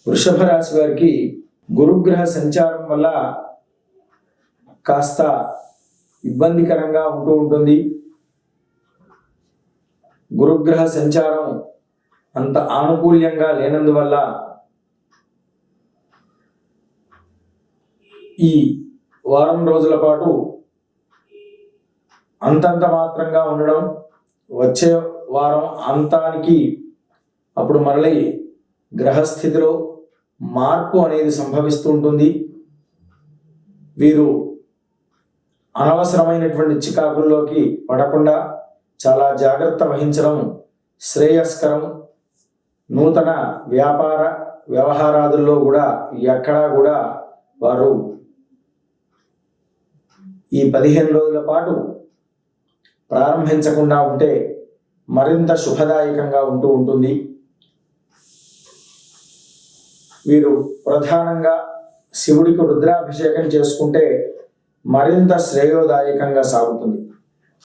వృషభ రాశి వారికి గురుగ్రహ సంచారం వల్ల కాస్త ఇబ్బందికరంగా ఉంటూ ఉంటుంది. గురుగ్రహ సంచారం అంత ఆనుకూల్యంగా లేనందువల్ల ఈ వారం రోజుల పాటు అంతంత మాత్రంగా ఉండడం, వచ్చే వారం అంతానికి అప్పుడు మరలి గ్రహస్థితిలో మార్పు అనేది సంభవిస్తూ ఉంటుంది. వీరు అనవసరమైనటువంటి చికాకుల్లోకి పడకుండా చాలా జాగ్రత్త వహించడం శ్రేయస్కరం. నూతన వ్యాపార వ్యవహారాదుల్లో కూడా ఎక్కడా కూడా వారు ఈ 15 రోజుల పాటు ప్రారంభించకుండా ఉంటే మరింత శుభదాయకంగా ఉంటూ ఉంటుంది. వీరు ప్రధానంగా శివుడికి రుద్రాభిషేకం చేసుకుంటే మరింత శ్రేయోదాయకంగా సాగుతుంది.